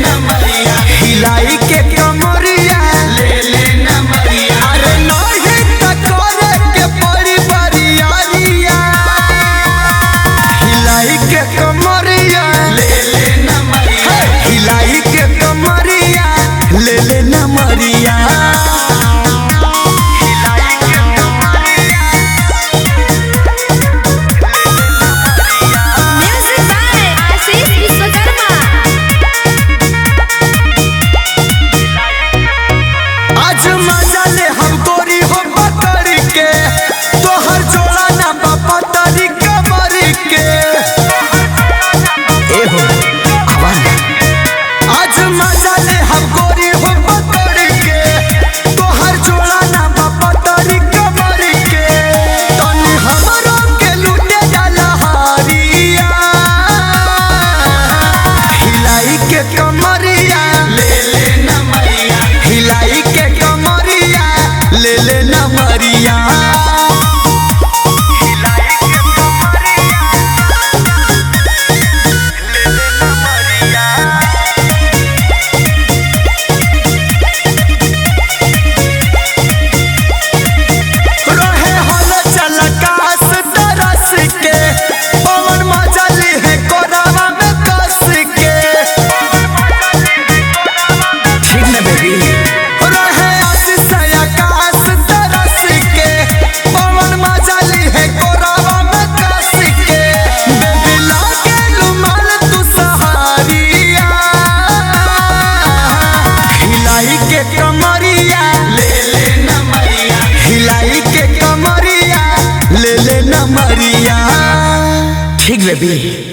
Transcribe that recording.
नमरिया, हिलाई के कमरिया ले ले नमरिया, अरे नहीं त करे के पड़ी बरियारिया। हिलाई के कमरिया ले ले नमरिया, हिलाई के कमरिया ले ले नमरिया। आज मजा ले हम गोरी हो पकड़ के, तोहर जोड़ा ना बापा तारी कमर के। ए हो आवाज, आज मजा ले हम गोरी हो पकड़ के, तोहर जोड़ा ना बापा तारी कमर के। तनी हमरो के लूटे जाला हारिया। हिलाई के कमरिया ले ले नमरिया, हिलाई के कमरिया ले ले नमरिया। रहे होल चल कास तरस के, पवन मजली है कोरावा में कस के। ठीक ना बेबी, रहे आशीष आकाश तरस के, पवन मजली है कोरावा में कस के। बेबी लागे रुमाल तू सहारिया। हिलाई के कमरिया ले ले नमरिया, हिलाई के कमरिया ले ले नमरिया। ठीक बेबी।